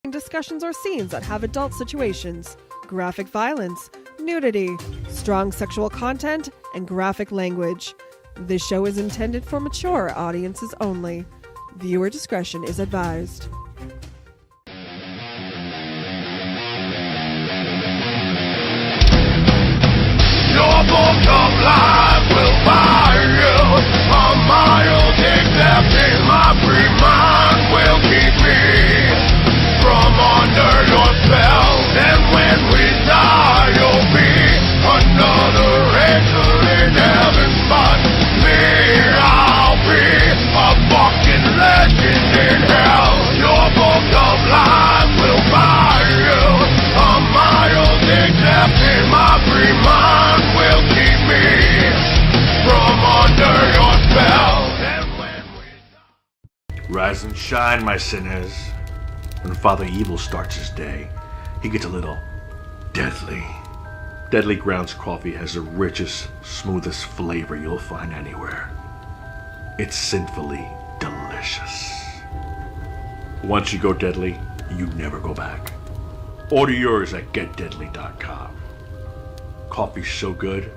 discussions or scenes that have adult situations, graphic violence, nudity, strong sexual content, and graphic language. This show is intended for mature audiences only. Viewer discretion is advised. Your book of life will buy you a mile except in my free mind will keep me from under your spell. And when we die, you'll be another angel in heaven. But me, I'll be a fucking legend in hell. Your book of life will buy you a mile except in my free mind will keep me from under your spell. And when we Rise and shine, my sinners. When Father Evil starts his day, he gets a little deadly. Deadly Grounds coffee has the richest, smoothest flavor you'll find anywhere. It's sinfully delicious. Once you go deadly, you never go back. Order yours at getdeadly.com. Coffee's so good,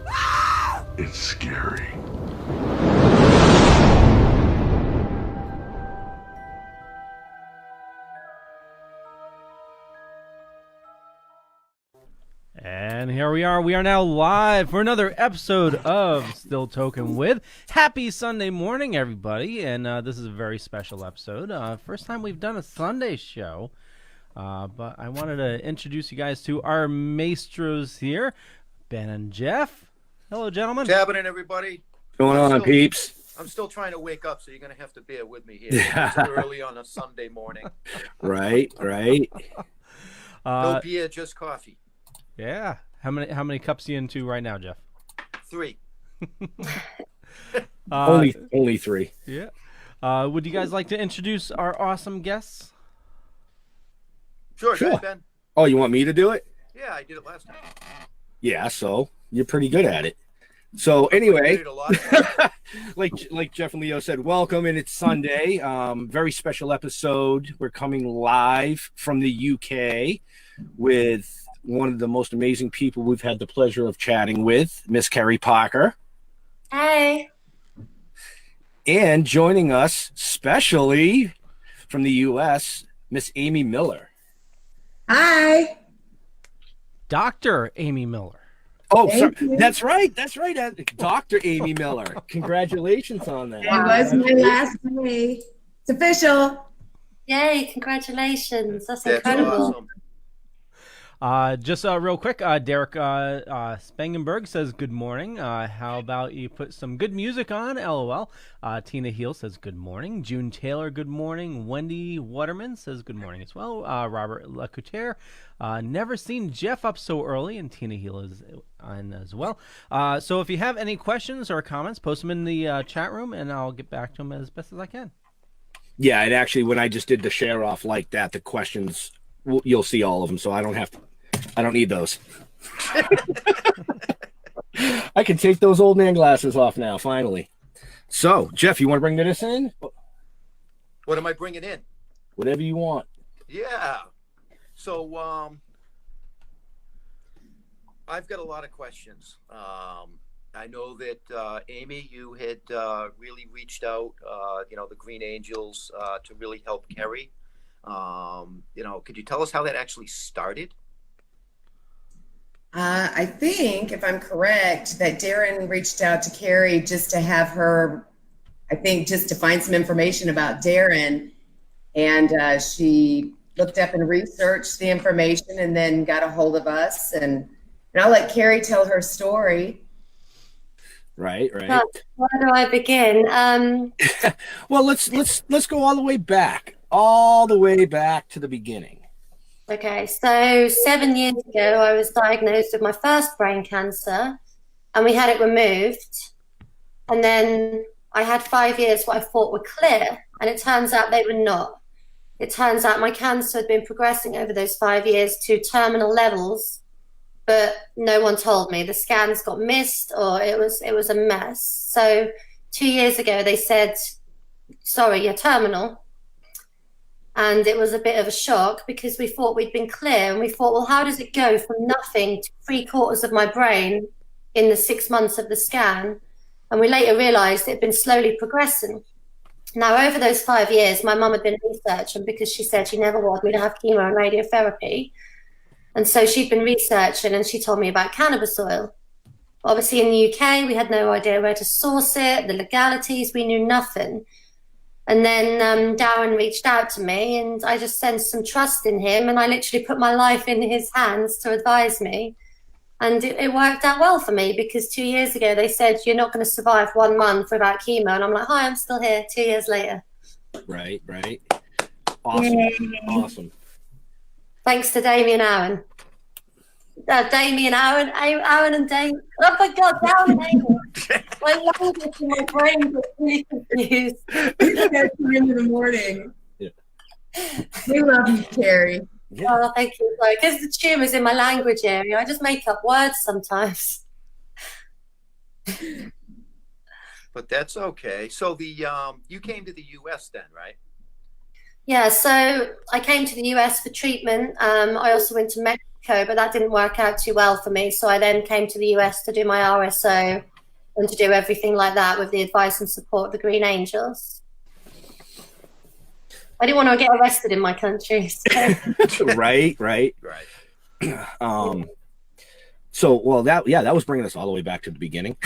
it's scary. And here we are. We are now live for another episode of Still Toking with. Happy Sunday morning, everybody. And this is a very special episode. First time we've done a Sunday show. But I wanted to introduce you guys to our maestros here, Ben and Jeff. Hello, gentlemen. What's happening, everybody? Going on, peeps? I'm still trying to wake up, so you're going to have to bear with me here. It's early on a Sunday morning. Right. No beer, just coffee. Yeah. How many cups are you into right now, Jeff? 3. Only 3. Yeah. Would you guys like to introduce our awesome guests? Sure. Sure. Go ahead, Ben. Oh, you want me to do it? Yeah, I did it last time. Yeah, so you're pretty good at it. So anyway, I did it a lot. like Jeff and Leo said, welcome, and it's Sunday. Very special episode. We're coming live from the UK with one of the most amazing people we've had the pleasure of chatting with, Miss Kerri Parker. Hey. And joining us, specially from the US, Miss Amy Miller. Hi. Dr. Amy Miller. Oh, Thank sorry. you. That's right. Dr. Amy Miller. Congratulations on that. It was my last day. It's official. Yay, congratulations. That's That's incredible. awesome. Just real quick, Derek Spangenberg says good morning. How about you put some good music on? LOL. Tina Heel says good morning. June Taylor, good morning. Wendy Waterman says good morning as well. Robert Lacoutier, never seen Jeff up so early, and Tina Heel is on as well. So if you have any questions or comments, post them in the chat room, and I'll get back to them as best as I can. Yeah, and actually, when I just did the share off like that, the questions, you'll see all of them, so I don't need those. I can take those old man glasses off now, finally. So, Jeff, you want to bring this in? What am I bringing in? Whatever you want. Yeah. So, I've got a lot of questions. I know that, Amy, you had really reached out, the Green Angels, to really help Kerri. Could you tell us how that actually started? I think, if I'm correct, that Darren reached out to Kerri just to have her, just to find some information about Darren. And she looked up and researched the information and then got a hold of us. And I'll let Kerri tell her story. Right. Well, where do I begin? Well, let's go all the way back to the beginning. Okay, so 7 years ago, I was diagnosed with my first brain cancer, and we had it removed. And then I had 5 years what I thought were clear, and it turns out they were not. It turns out my cancer had been progressing over those 5 years to terminal levels, but no one told me. The scans got missed, or it was a mess. So 2 years ago, they said, sorry, you're terminal. And it was a bit of a shock because we thought we'd been clear, and we thought, well, how does it go from nothing to 3/4 of my brain in the 6 months of the scan? And we later realized it had been slowly progressing. Now, over those 5 years, my mum had been researching because she said she never wanted me to have chemo and radiotherapy. And so she'd been researching, and she told me about cannabis oil. Obviously, in the UK, we had no idea where to source it, the legalities, we knew nothing. And then Darren reached out to me, and I just sensed some trust in him, and I literally put my life in his hands to advise me. And it worked out well for me, because 2 years ago they said, you're not going to survive 1 month without chemo. And I'm like, hi, I'm still here 2 years later. Right. Awesome. Yay. Awesome. Thanks to Damien Owen. Damien Owen, Owen and Damien. Oh my God, Darren and Amy. My language and my brain gets really confused. That's 3 in the morning. Yeah. We love you, Kerri. Yeah. Oh, thank you. Because the tumor's in my language area, I just make up words sometimes. But that's okay. So you came to the US then, right? Yeah, so I came to the US for treatment. I also went to Mexico, but that didn't work out too well for me. So I then came to the US to do my RSO and to do everything like that with the advice and support of the Green Angels. I didn't want to get arrested in my country. So. Right. So, well, that was bringing us all the way back to the beginning.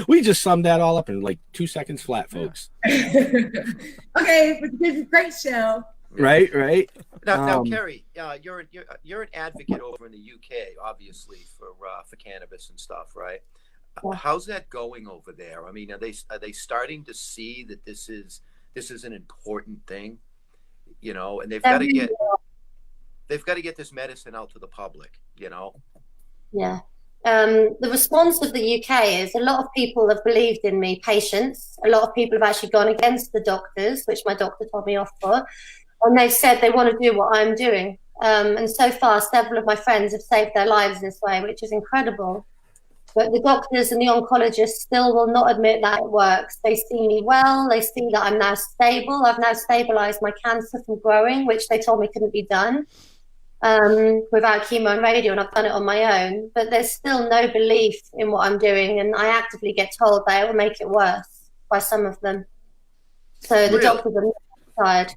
We just summed that all up in like 2 seconds flat, folks. Okay, but this is a great show. Right. Now, Kerri, you're an advocate over in the UK, obviously, for cannabis and stuff, right? Yeah. How's that going over there? I mean, are they starting to see that this is an important thing, you know, and they've got to get this medicine out to the public, you know? Yeah. The response of the UK is a lot of people have believed in me, patients. A lot of people have actually gone against the doctors, which my doctor told me off for. And they've said they want to do what I'm doing. And so far, several of my friends have saved their lives this way, which is incredible. But the doctors and the oncologists still will not admit that it works. They see me well. They see that I'm now stable. I've now stabilized my cancer from growing, which they told me couldn't be done without chemo and radio, and I've done it on my own. But there's still no belief in what I'm doing, and I actively get told that it will make it worse by some of them. So the doctors are not tired.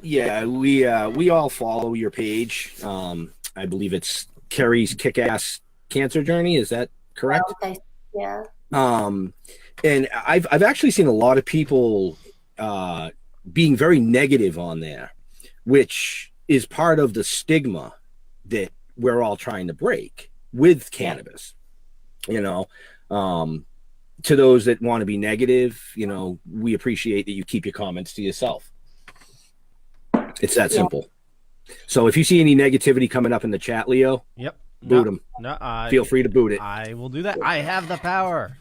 Yeah, we all follow your page. I believe it's Kerri's Kick-Ass Cancer Journey. Is that correct? Okay. Yeah. And I've actually seen a lot of people being very negative on there, which is part of the stigma that we're all trying to break with cannabis. You know, to those that want to be negative, you know, we appreciate that you keep your comments to yourself. It's that simple. So if you see any negativity coming up in the chat, Leo, boot them. No, feel free to boot it. I will do that. I have the power.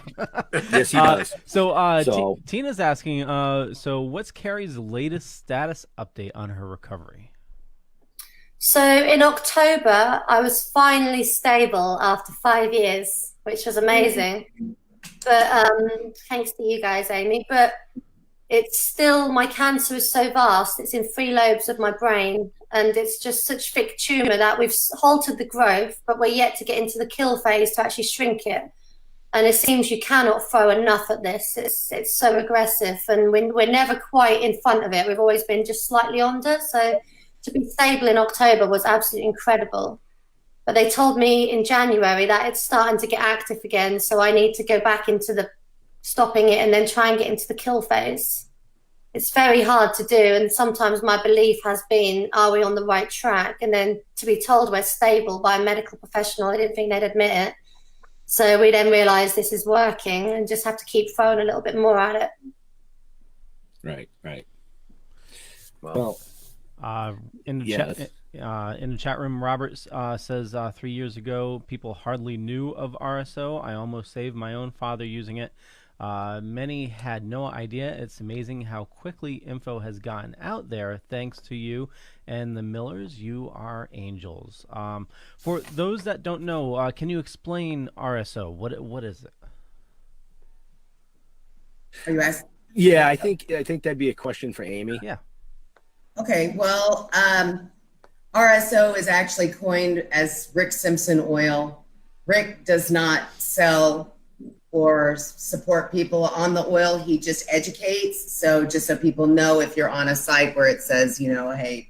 Yes, he does. So Tina's asking, so what's Kerri's latest status update on her recovery? So in October, I was finally stable after 5 years, which was amazing. But thanks to you guys, Amy. But it's still, my cancer is so vast. It's in 3 lobes of my brain, and it's just such thick tumor that we've halted the growth, but we're yet to get into the kill phase to actually shrink it. And it seems you cannot throw enough at this. It's so aggressive, and we're never quite in front of it. We've always been just slightly under. So to be stable in October was absolutely incredible. But they told me in January that it's starting to get active again. So I need to go back into the stopping it and then try and get into the kill phase. It's very hard to do. And sometimes my belief has been, are we on the right track? And then to be told we're stable by a medical professional, I didn't think they'd admit it. So we then realized this is working and just have to keep throwing a little bit more at it. Right. Well, in the chat room, Robert says 3 years ago, people hardly knew of RSO. I almost saved my own father using it. Many had no idea. It's amazing how quickly info has gotten out there. Thanks to you and the Millers, you are angels. For those that don't know, can you explain RSO? What is it? Are you asking? Yeah, I think that'd be a question for Amy. Yeah. Okay, well, RSO is actually coined as Rick Simpson oil. Rick does not sell or support people on the oil. He just educates. So just so people know, if you're on a site where it says, you know, hey,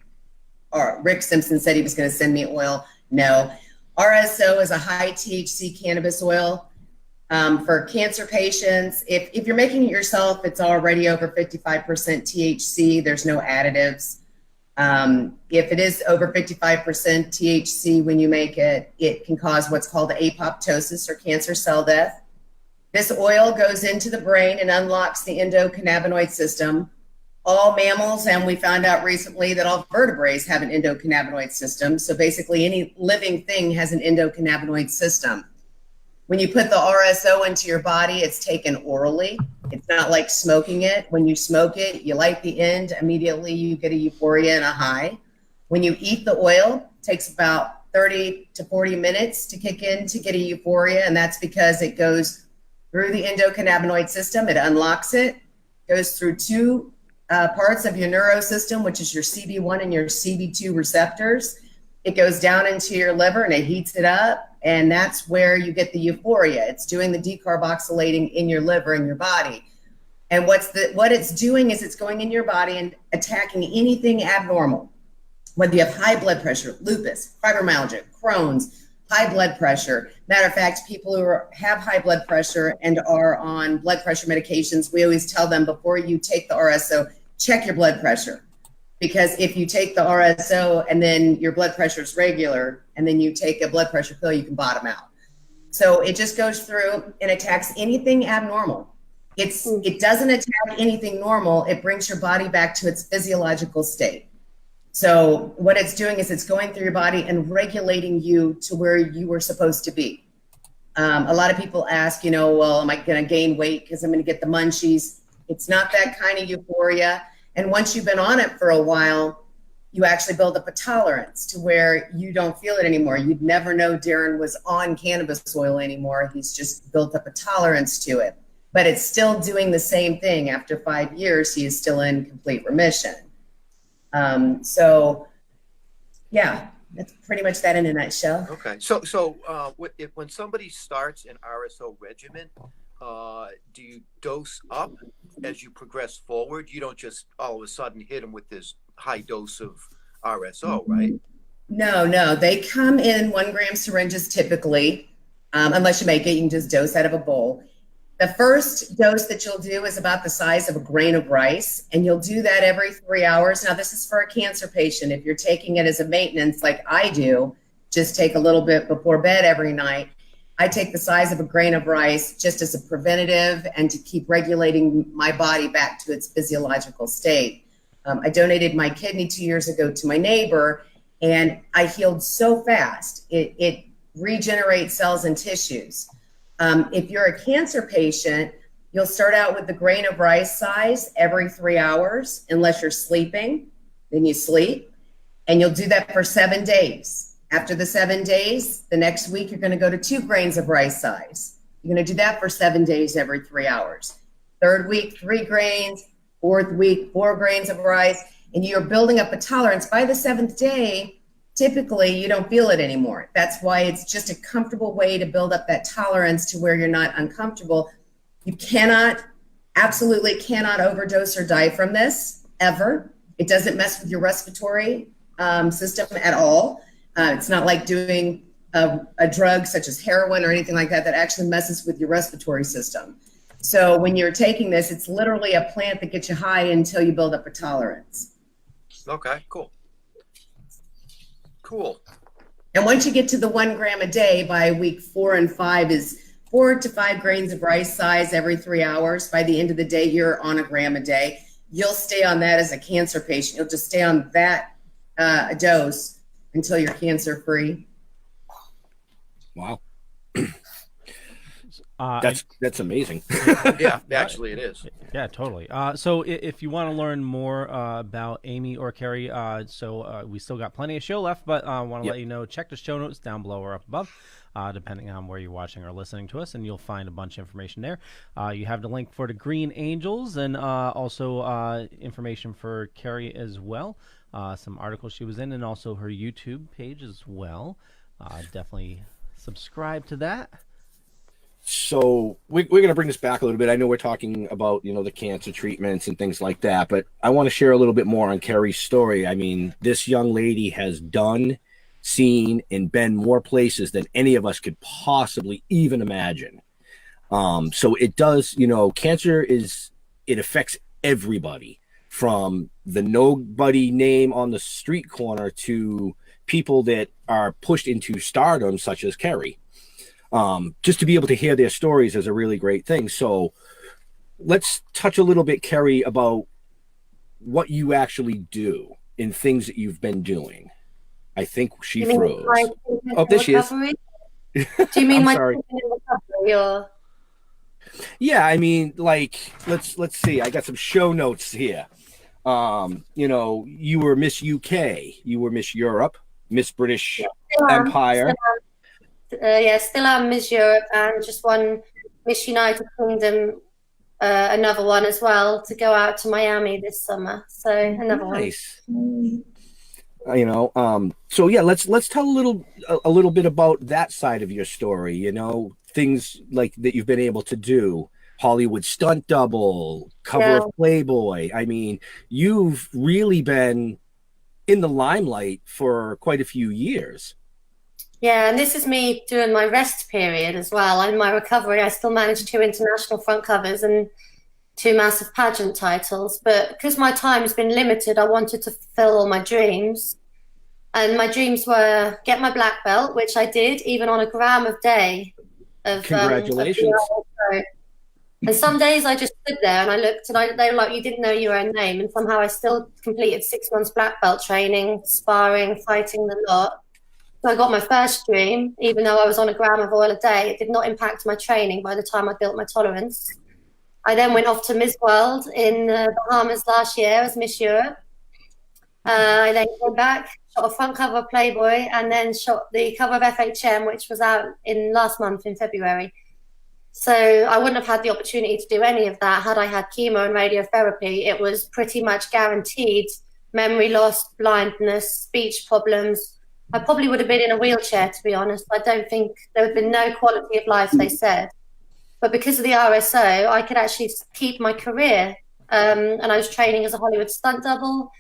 or Rick Simpson said he was going to send me oil. No. RSO is a high THC cannabis oil. For cancer patients, if you're making it yourself, it's already over 55% THC. There's no additives. If it is over 55% THC when you make it, it can cause what's called apoptosis or cancer cell death. This oil goes into the brain and unlocks the endocannabinoid system. All mammals, and we found out recently that all vertebrates have an endocannabinoid system. So basically any living thing has an endocannabinoid system. When you put the RSO into your body, it's taken orally. It's not like smoking it. When you smoke it, you light the end, immediately you get a euphoria and a high. When you eat the oil, it takes about 30 to 40 minutes to kick in to get a euphoria, and that's because it goes through the endocannabinoid system, it unlocks it, goes through two parts of your neurosystem, which is your CB1 and your CB2 receptors. It goes down into your liver and it heats it up. And that's where you get the euphoria. It's doing the decarboxylating in your liver and your body. And what it's doing is it's going in your body and attacking anything abnormal. Whether you have high blood pressure, lupus, fibromyalgia, Crohn's, high blood pressure. Matter of fact, people who have high blood pressure and are on blood pressure medications, we always tell them before you take the RSO, check your blood pressure. Because if you take the RSO and then your blood pressure is regular and then you take a blood pressure pill, you can bottom out. So it just goes through and attacks anything abnormal. It doesn't attack anything normal. It brings your body back to its physiological state. So what it's doing is it's going through your body and regulating you to where you were supposed to be. A lot of people ask, you know, well, am I going to gain weight because I'm going to get the munchies? It's not that kind of euphoria. And once you've been on it for a while, you actually build up a tolerance to where you don't feel it anymore. You'd never know Darren was on cannabis oil anymore. He's just built up a tolerance to it. But it's still doing the same thing. After 5 years, he is still in complete remission. So, yeah, that's pretty much that in a nutshell. Okay. So when somebody starts an RSO regimen, do you dose up as you progress forward? You don't just all of a sudden hit them with this high dose of RSO, right? No. They come in 1 gram syringes typically, unless you make it, you can just dose out of a bowl. The first dose that you'll do is about the size of a grain of rice, and you'll do that every 3 hours. Now, this is for a cancer patient. If you're taking it as a maintenance like I do, just take a little bit before bed every night. I take the size of a grain of rice just as a preventative and to keep regulating my body back to its physiological state. I donated my kidney 2 years ago to my neighbor, and I healed so fast. It regenerates cells and tissues. If you're a cancer patient, you'll start out with the grain of rice size every 3 hours, unless you're sleeping, then you sleep, and you'll do that for 7 days. After the 7 days, the next week, you're going to go to 2 grains of rice size. You're going to do that for 7 days every 3 hours. Third week, 3 grains. Fourth week, 4 grains of rice. And you're building up a tolerance. By the 7th day, typically you don't feel it anymore. That's why it's just a comfortable way to build up that tolerance to where you're not uncomfortable. You absolutely cannot overdose or die from this, ever. It doesn't mess with your respiratory system at all. It's not like doing a drug such as heroin or anything like that actually messes with your respiratory system. So when you're taking this, it's literally a plant that gets you high until you build up a tolerance. Okay, cool. And once you get to the 1 gram a day, by week 4 and 5 is 4 to 5 grains of rice size every 3 hours. By the end of the day, you're on a gram a day. You'll stay on that as a cancer patient. You'll just stay on that dose until you're cancer free. Wow. That's amazing. Yeah, actually it is. Yeah, totally. So if you want to learn more about Amy or Kerri, we still got plenty of show left, but I want to let you know, check the show notes down below or up above, depending on where you're watching or listening to us, and you'll find a bunch of information there. You have the link for the Green Angels and also information for Kerri as well, some articles she was in, and also her YouTube page as well. Definitely subscribe to that. So we're going to bring this back a little bit. I know we're talking about, the cancer treatments and things like that, but I want to share a little bit more on Kerri's story. I mean, this young lady has done, seen, and been more places than any of us could possibly even imagine. So it does, cancer it affects everybody, from the nobody name on the street corner to people that are pushed into stardom, such as Kerri. Just to be able to hear their stories is a really great thing. So let's touch a little bit, Kerri, about what you actually do in things that you've been doing. I think she froze. Oh, there she is. Do you mean my sorry. recovery or? Yeah, I mean, let's see. I got some show notes here. You were Miss UK, you were Miss Europe, Miss British Empire. Still am Miss Europe, and just won Miss United Kingdom, another one as well, to go out to Miami this summer. So another nice. So yeah, let's tell a little bit about that side of your story. Things like that you've been able to do. Hollywood stunt double, cover of Playboy. I mean, you've really been in the limelight for quite a few years. Yeah, and this is me during my rest period as well. In my recovery, I still managed 2 international front covers and 2 massive pageant titles. But because my time has been limited, I wanted to fulfill all my dreams. And my dreams were get my black belt, which I did, even on a gram a day. Congratulations. And some days I just stood there and I looked and they were like, you didn't know your own name. And somehow I still completed 6 months black belt training, sparring, fighting the lot. So I got my first dream, even though I was on a gram of oil a day. It did not impact my training by the time I built my tolerance. I then went off to Miss World in the Bahamas last year as Miss Europe. I then came back, shot a front cover of Playboy, and then shot the cover of FHM, which was out in last month in February. So I wouldn't have had the opportunity to do any of that had I had chemo and radiotherapy. It was pretty much guaranteed memory loss, blindness, speech problems. I probably would have been in a wheelchair, to be honest. I don't think there would have been no quality of life, they said. But because of the RSO, I could actually keep my career. And I was training as a Hollywood stunt double.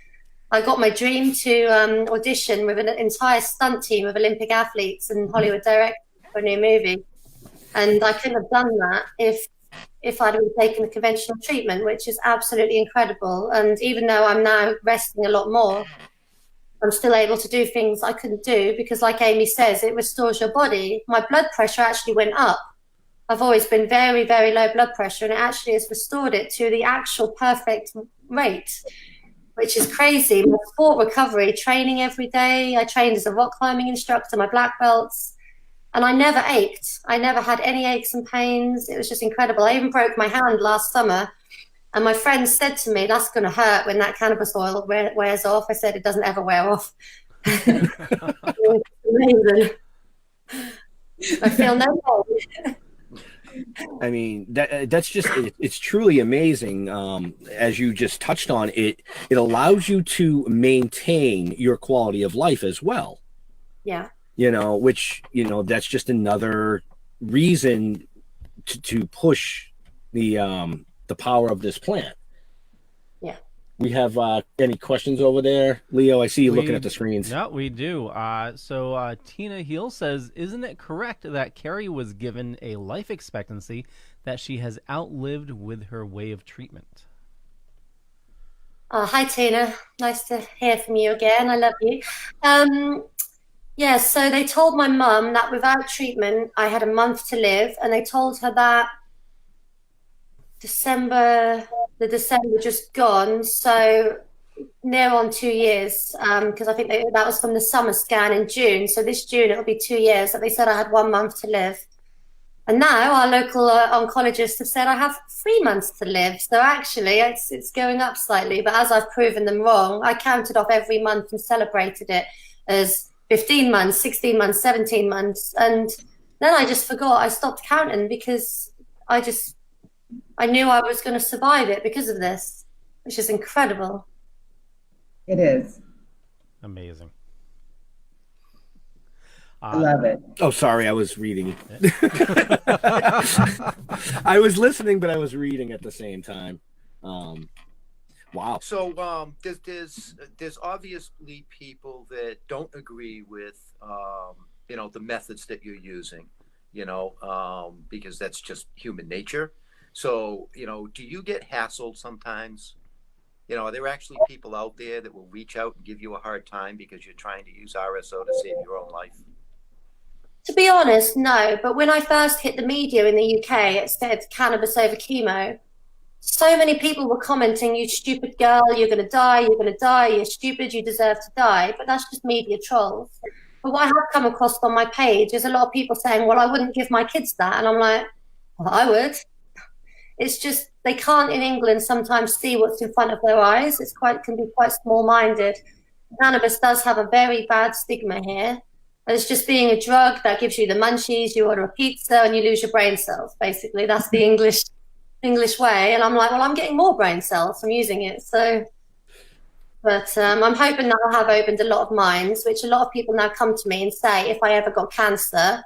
I got my dream to audition with an entire stunt team of Olympic athletes and Hollywood directors for a new movie. And I couldn't have done that if I'd have taken the conventional treatment, which is absolutely incredible. And even though I'm now resting a lot more, I'm still able to do things I couldn't do because, like Amy says, it restores your body. My blood pressure actually went up. I've always been very, very low blood pressure, and it actually has restored it to the actual perfect rate, which is crazy. My sport recovery, training every day. I trained as a rock climbing instructor, my black belts, and I never ached. I never had any aches and pains. It was just incredible. I even broke my hand last summer. And my friend said to me, that's going to hurt when that cannabis oil wears off. I said, it doesn't ever wear off. Amazing. I feel no pain. I mean, that's just, it's truly amazing. As you just touched on, it allows you to maintain your quality of life as well. Yeah. Which, that's just another reason to push the power of this plant. Yeah. We have any questions over there? Leo, I see you looking at the screens. No, we do. So Tina Heel says, isn't it correct that Kerri was given a life expectancy that she has outlived with her way of treatment? Hi, Tina. Nice to hear from you again. I love you. Yeah, so they told my mum that without treatment, I had a month to live, and they told her that December just gone, so near on 2 years, because I think that was from the summer scan in June. So this June it'll be 2 years that they said I had 1 month to live. And now our local oncologists have said I have 3 months to live. So actually, it's going up slightly. But as I've proven them wrong, I counted off every month and celebrated it as 15 months, 16 months, 17 months. And then I just forgot. I stopped counting because I knew I was going to survive it because of this, which is incredible. It is. Amazing. I love it. Oh, sorry, I was reading. I was listening, but I was reading at the same time. Wow. So there's obviously people that don't agree with the methods that you're using, because that's just human nature. So do you get hassled sometimes? Are there actually people out there that will reach out and give you a hard time because you're trying to use RSO to save your own life? To be honest, no. But when I first hit the media in the UK, it said cannabis over chemo. So many people were commenting, "You stupid girl, you're going to die, you're stupid, you deserve to die." But that's just media trolls. But what I have come across on my page is a lot of people saying, "Well, I wouldn't give my kids that." And I'm like, well, I would. It's just they can't in England sometimes see what's in front of their eyes. Can be quite small-minded. Cannabis does have a very bad stigma here. It's just being a drug that gives you the munchies, you order a pizza and you lose your brain cells. Basically, that's the English way. And I'm like, well, I'm getting more brain cells from using it. So, but I'm hoping that I'll have opened a lot of minds, which a lot of people now come to me and say, if I ever got cancer,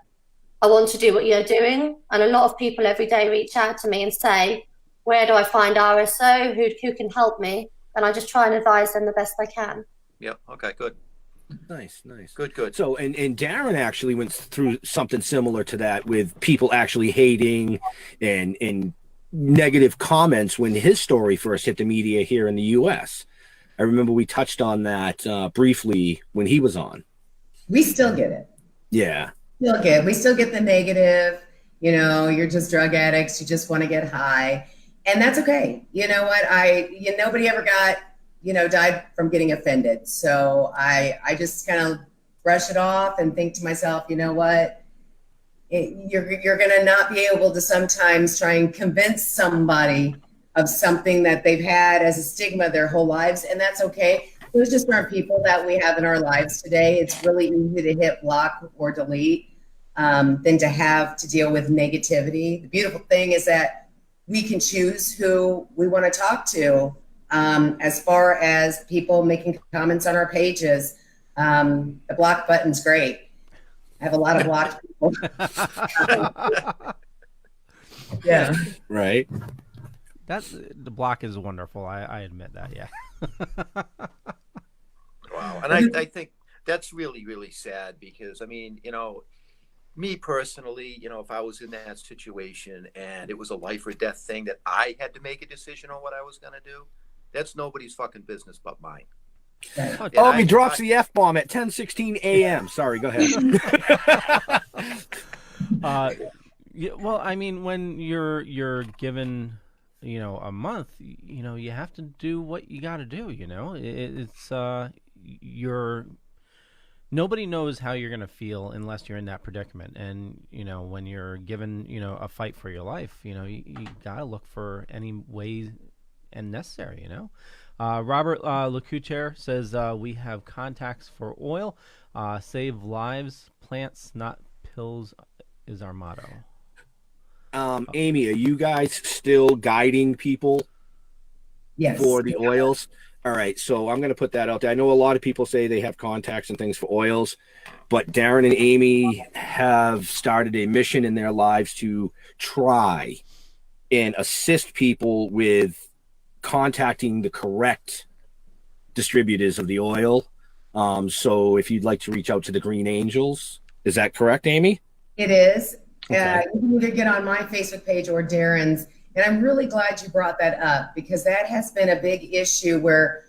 I want to do what you're doing. And a lot of people every day reach out to me and say, where do I find RSO? Who can help me? And I just try and advise them the best I can. Yeah. Okay, good. Nice. Good. So, and Darren actually went through something similar to that with people actually hating and negative comments when his story first hit the media here in the U.S. I remember we touched on that briefly when he was on. We still get it. Yeah. We still get the negative, you're just drug addicts. You just want to get high. And that's okay. You know what? Nobody ever got, died from getting offended. So I just kind of brush it off and think to myself, you know what? You're going to not be able to sometimes try and convince somebody of something that they've had as a stigma their whole lives. And that's okay. Those just aren't people that we have in our lives today. It's really easy to hit block or delete than to have to deal with negativity. The beautiful thing is that we can choose who we want to talk to. As far as people making comments on our pages, the block button's great. I have a lot of blocked people. Yeah. Right. The block is wonderful. I admit that. Yeah. Wow. And I think that's really, really sad because, me personally, if I was in that situation and it was a life or death thing that I had to make a decision on what I was going to do, that's nobody's fucking business but mine. He drops the F-bomb at 10:16 a.m. Sorry, go ahead. Yeah, well, when you're given, a month, you have to do what you got to do. Nobody knows how you're going to feel unless you're in that predicament. And, when you're given, a fight for your life, you got to look for any way and necessary, Robert Lecoutier says, we have contacts for oil, save lives, plants, not pills is our motto. Amy, are you guys still guiding people for the oils? All right, so I'm going to put that out there. I know a lot of people say they have contacts and things for oils, but Darren and Amy have started a mission in their lives to try and assist people with contacting the correct distributors of the oil. So if you'd like to reach out to the Green Angels, is that correct, Amy? It is. Okay. You can either get on my Facebook page or Darren's. And I'm really glad you brought that up because that has been a big issue where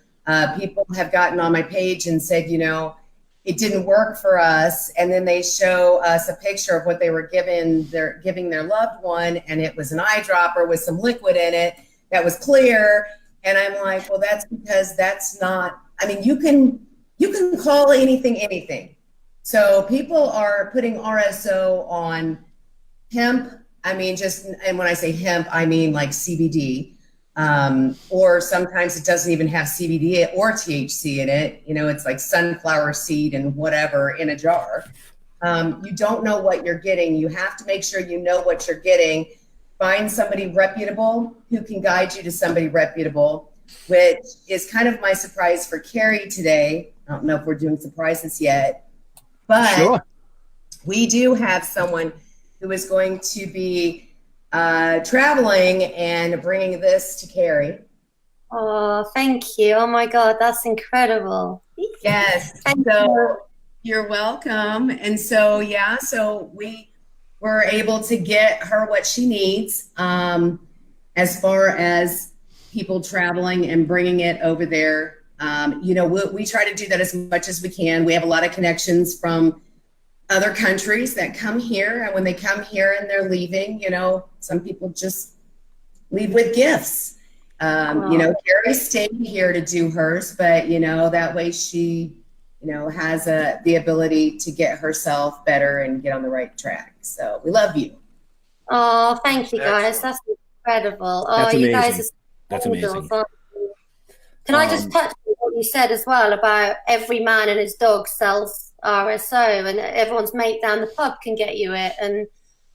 people have gotten on my page and said, it didn't work for us. And then they show us a picture of what they were giving their loved one. And it was an eyedropper with some liquid in it that was clear. And I'm like, well, that's because that's not, you can call anything. So people are putting RSO on hemp. I mean, and when I say hemp, I mean like CBD. Or sometimes it doesn't even have CBD or THC in it. You know, it's like sunflower seed and whatever in a jar. You don't know what you're getting. You have to make sure you know what you're getting. Find somebody reputable who can guide you to somebody reputable, which is kind of my surprise for Kerri today. I don't know if we're doing surprises yet, but Sure. we do have someone who is going to be traveling and bringing this to Kerri. Oh, thank you. Oh my God, that's incredible. Yes. Thank So you. you're welcome. And so, yeah, so we were able to get her what she needs as far as people traveling and bringing it over there. You know, we try to do that as much as we can. We have a lot of connections from other countries that come here. And when they come here and they're leaving, you know, some people just leave with gifts. You know, Kerri stayed here to do hers, but, you know, that way she, you know, has the ability to get herself better and get on the right track. So we love you. Oh, thank you guys. That's incredible. Oh, That's you amazing. guys are That's angels, amazing. aren't you? Can I just touch on what you said as well about every man and his dog sells RSO and everyone's mate down the pub can get you it. And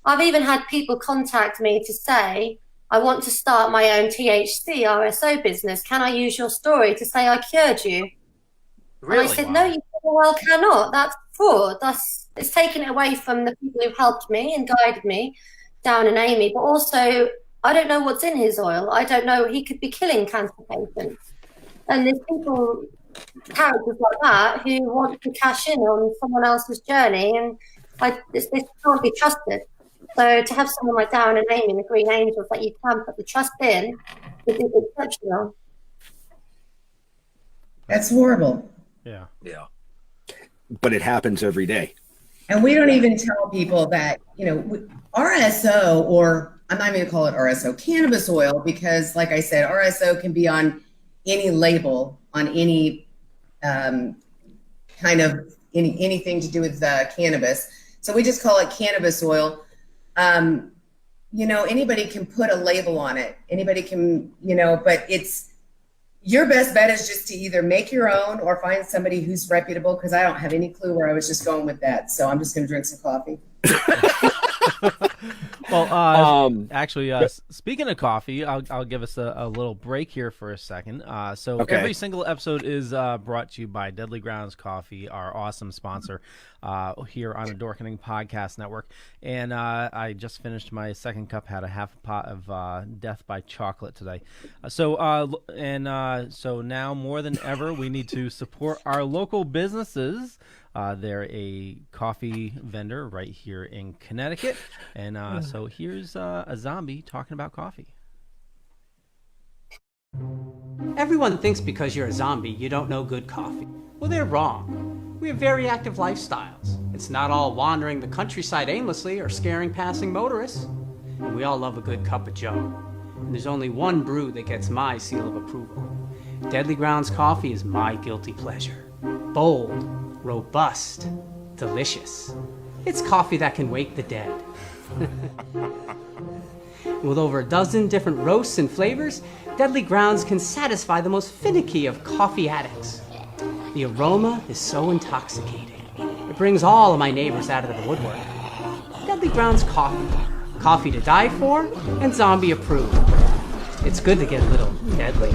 I've even had people contact me to say, I want to start my own THC RSO business. Can I use your story to say I cured you? Really? And I said, no, you well cannot. That's fraud. It's taken it away from the people who've helped me and guided me down and Amy. But also, I don't know what's in his oil. I don't know. He could be killing cancer patients. And there's people, characters like that, who want to cash in on someone else's journey, and this can't be trusted. So to have someone like Darren and Amy, the Green Angels, that you can put the trust in, is exceptional. That's horrible. Yeah. Yeah. But it happens every day. And we don't even tell people that, you know, RSO, or I'm not even going to call it RSO, cannabis oil, because like I said, RSO can be on any label, on any kind of anything to do with cannabis. So we just call it cannabis oil. You know, anybody can put a label on it. Anybody can, you know, but your best bet is just to either make your own or find somebody who's reputable, because I don't have any clue where I was just going with that. So I'm just going to drink some coffee. Well, actually, speaking of coffee, I'll give us a little break here for a second. So Okay. every single episode is brought to you by Deadly Grounds Coffee, our awesome sponsor here on the Dorkening Podcast Network. And I just finished my second cup, had a half a pot of Death by Chocolate today. So now more than ever, we need to support our local businesses. They're a coffee vendor right here in Connecticut. And so here's a zombie talking about coffee. Everyone thinks because you're a zombie, you don't know good coffee. Well, they're wrong. We have very active lifestyles. It's not all wandering the countryside aimlessly or scaring passing motorists. And we all love a good cup of joe. And there's only one brew that gets my seal of approval. Deadly Grounds Coffee is my guilty pleasure. Bold, robust, delicious. It's coffee that can wake the dead. With over a dozen different roasts and flavors, Deadly Grounds can satisfy the most finicky of coffee addicts. The aroma is so intoxicating. It brings all of my neighbors out of the woodwork. Deadly Grounds Coffee. Coffee to die for and zombie approved. It's good to get a little deadly.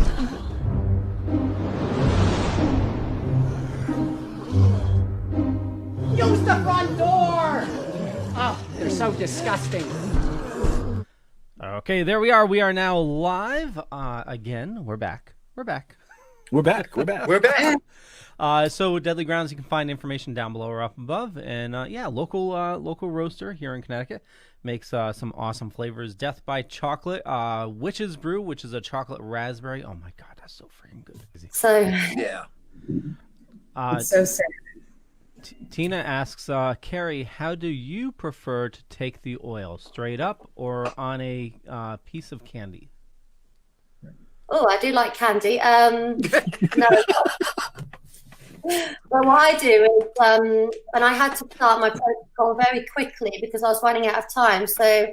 Use the front door! Oh, they're so disgusting. Okay, there we are. We are now live again. We're back. We're back. We're back. We're back. So Deadly Grounds, you can find information down below or up above. And local roaster here in Connecticut makes some awesome flavors. Death by Chocolate, Witch's Brew, which is a chocolate raspberry. Oh my God, that's so freaking good. So Yeah. It's so sad. Tina asks, Kerri, how do you prefer to take the oil, straight up or on a piece of candy? Oh, I do like candy. No, Well, what I do is, and I had to start my protocol very quickly because I was running out of time. So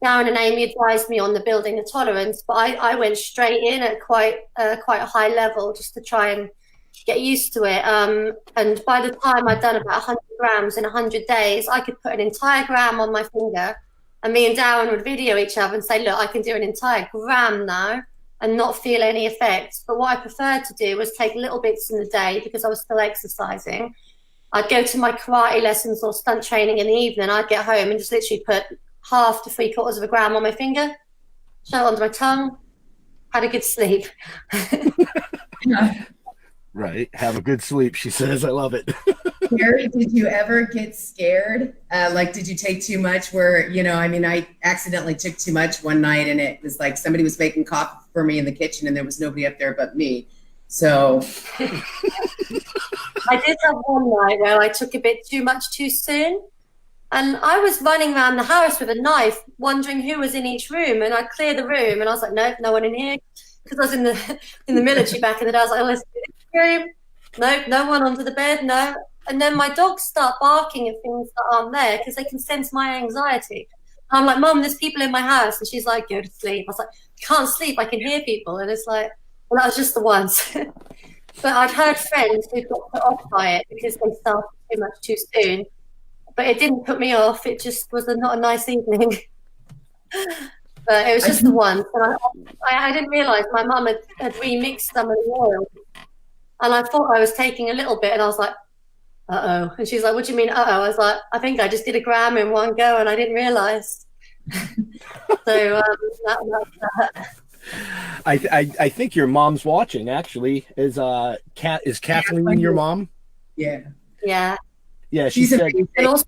Darren and Amy advised me on the building the tolerance, but I went straight in at quite a high level just to try and get used to it. And by the time I'd done about 100 grams in 100 days, I could put an entire gram on my finger, and me and Darren would video each other and say, look, I can do an entire gram now and not feel any effects. But what I preferred to do was take little bits in the day because I was still exercising. I'd go to my karate lessons or stunt training in the evening. I'd get home and just literally put half to 3/4 of a gram on my finger, shove it under my tongue, had a good sleep. Right. Have a good sleep, she says. I love it. Kerri, did you ever get scared? Like, did you take too much where, I accidentally took too much one night and it was like somebody was making coffee for me in the kitchen and there was nobody up there but me. So I did have one night where I took a bit too much too soon. And I was running around the house with a knife, wondering who was in each room. And I'd clear the room and I was like, nope, no one in here. Because I was in the military back in the day. I was like, let's do this room. Nope, no one under the bed, no. And then my dogs start barking at things that aren't there because they can sense my anxiety. I'm like, Mum, there's people in my house. And she's like, go to sleep. I was like, I can't sleep. I can hear people. And it's like, well, that was just the once. But I'd heard friends who got put off by it because they started too much too soon. But it didn't put me off. It just was not a nice evening. But it was just the once. And I didn't realise my mum had remixed some of the oil. And I thought I was taking a little bit. And I was like, uh-oh. And she's like, what do you mean, uh-oh? I was like, I think I just did a gram in one go and I didn't realise. So that. I think your mom's watching, actually. Is Kathleen your mom? Yeah. Yeah. Yeah, she said. And also,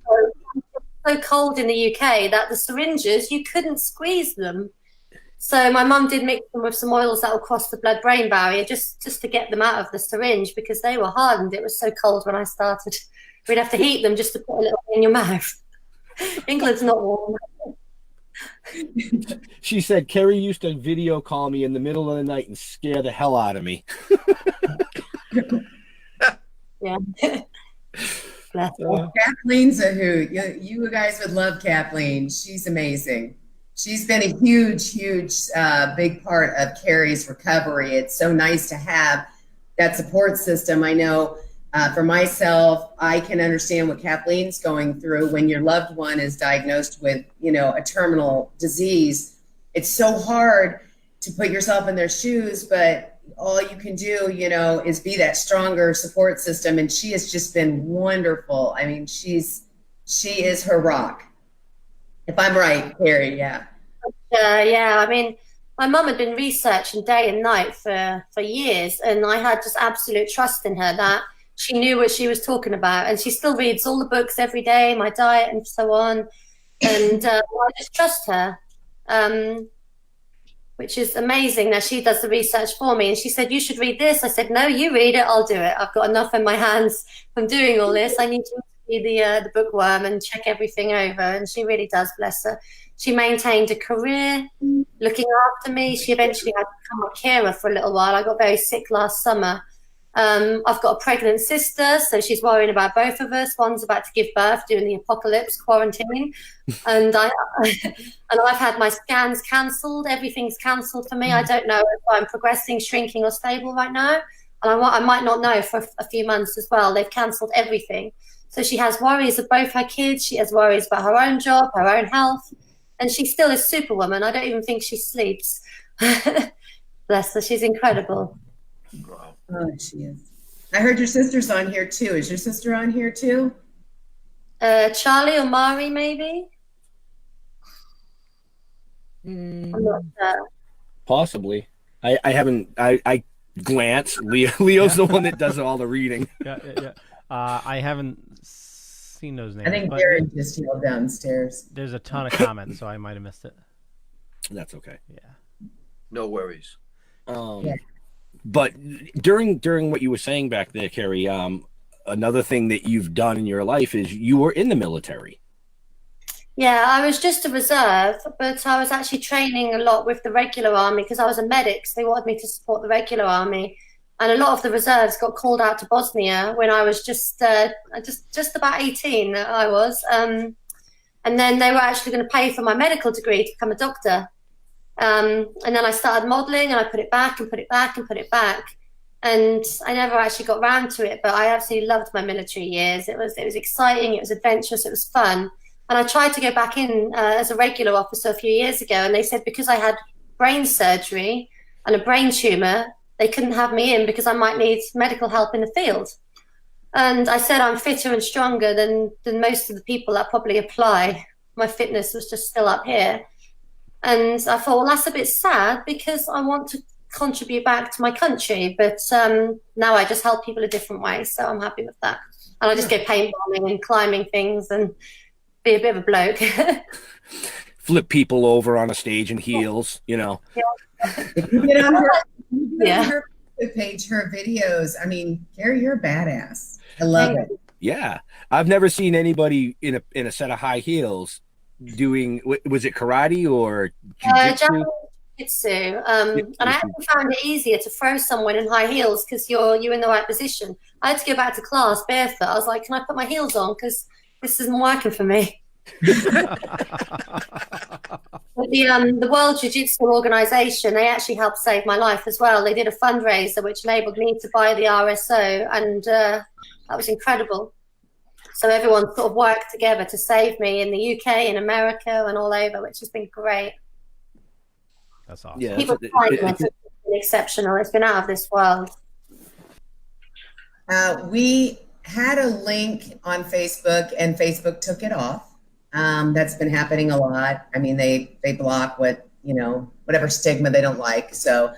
it's so cold in the UK that the syringes, you couldn't squeeze them. So my mum did mix them with some oils that will cross the blood-brain barrier just to get them out of the syringe because they were hardened. It was so cold when I started. We'd have to heat them just to put a little in your mouth. England's not warm. She said, Kerri used to video call me in the middle of the night and scare the hell out of me. Yeah. Kathleen's a hoot. You guys would love Kathleen. She's amazing. She's been a huge, big part of Kerri's recovery. It's so nice to have that support system. I know for myself, I can understand what Kathleen's going through when your loved one is diagnosed with, a terminal disease. It's so hard to put yourself in their shoes, but all you can do, is be that stronger support system. And she has just been wonderful. I mean, she is her rock. If I'm right, Kerri, yeah. Yeah, I mean, my mum had been researching day and night for years, and I had just absolute trust in her that she knew what she was talking about, and she still reads all the books every day, my diet and so on, and I just trust her, which is amazing that she does the research for me. And she said, you should read this. I said, no, you read it, I'll do it. I've got enough in my hands from doing all this. I need to be the bookworm and check everything over, and she really does, bless her. She maintained a career looking after me. She eventually had to become a carer for a little while. I got very sick last summer. I've got a pregnant sister, so she's worrying about both of us. One's about to give birth during the apocalypse quarantine. And I've had my scans cancelled. Everything's cancelled for me. I don't know if I'm progressing, shrinking, or stable right now. And I might not know for a few months as well. They've cancelled everything. So she has worries of both her kids. She has worries about her own job, her own health. And she still is superwoman. I don't even think she sleeps. Bless her. She's incredible. Oh, she is. I heard your sister's on here too. Is your sister on here too? Charlie or Mari, maybe? I'm not sure. Possibly. I haven't. I glance. Leo's the one that does all the reading. Yeah. I haven't seen those names. I think Darren just yelled downstairs. There's a ton of comments, so I might have missed it. That's okay. Yeah. No worries. Yeah. But during what you were saying back there, Kerri, another thing that you've done in your life is you were in the military. Yeah, I was just a reserve, but I was actually training a lot with the regular army because I was a medic, so they wanted me to support the regular army. And a lot of the reserves got called out to Bosnia when I was just about 18. I was, and then they were actually going to pay for my medical degree to become a doctor. And then I started modelling, and I put it back and put it back and put it back, and I never actually got round to it. But I absolutely loved my military years. It was exciting, it was adventurous, it was fun. And I tried to go back in as a regular officer a few years ago, and they said because I had brain surgery and a brain tumour, they couldn't have me in because I might need medical help in the field. And I said I'm fitter and stronger than most of the people that probably apply. My fitness was just still up here. And I thought, well, that's a bit sad because I want to contribute back to my country. But now I just help people a different way. So I'm happy with that. And I just go paintballing and climbing things and be a bit of a bloke. Flip people over on a stage in heels, you know. If you get on her page, her videos, I mean, Kerri, you're a badass. I love it. Yeah. I've never seen anybody in a set of high heels doing, was it karate or jiu-jitsu? Jiu-jitsu. And I actually found it easier to throw someone in high heels because you're in the right position. I had to go back to class barefoot. I was like, can I put my heels on? Because this isn't working for me. The World Jiu-Jitsu Organization, they actually helped save my life as well. They did a fundraiser which enabled me to buy the RSO, and that was incredible. So everyone sort of worked together to save me in the UK, in America, and all over, which has been great. That's awesome. Yeah, People find it has been exceptional. It's been out of this world. We had a link on Facebook, and Facebook took it off. That's been happening a lot. I mean, they block whatever stigma they don't like. So,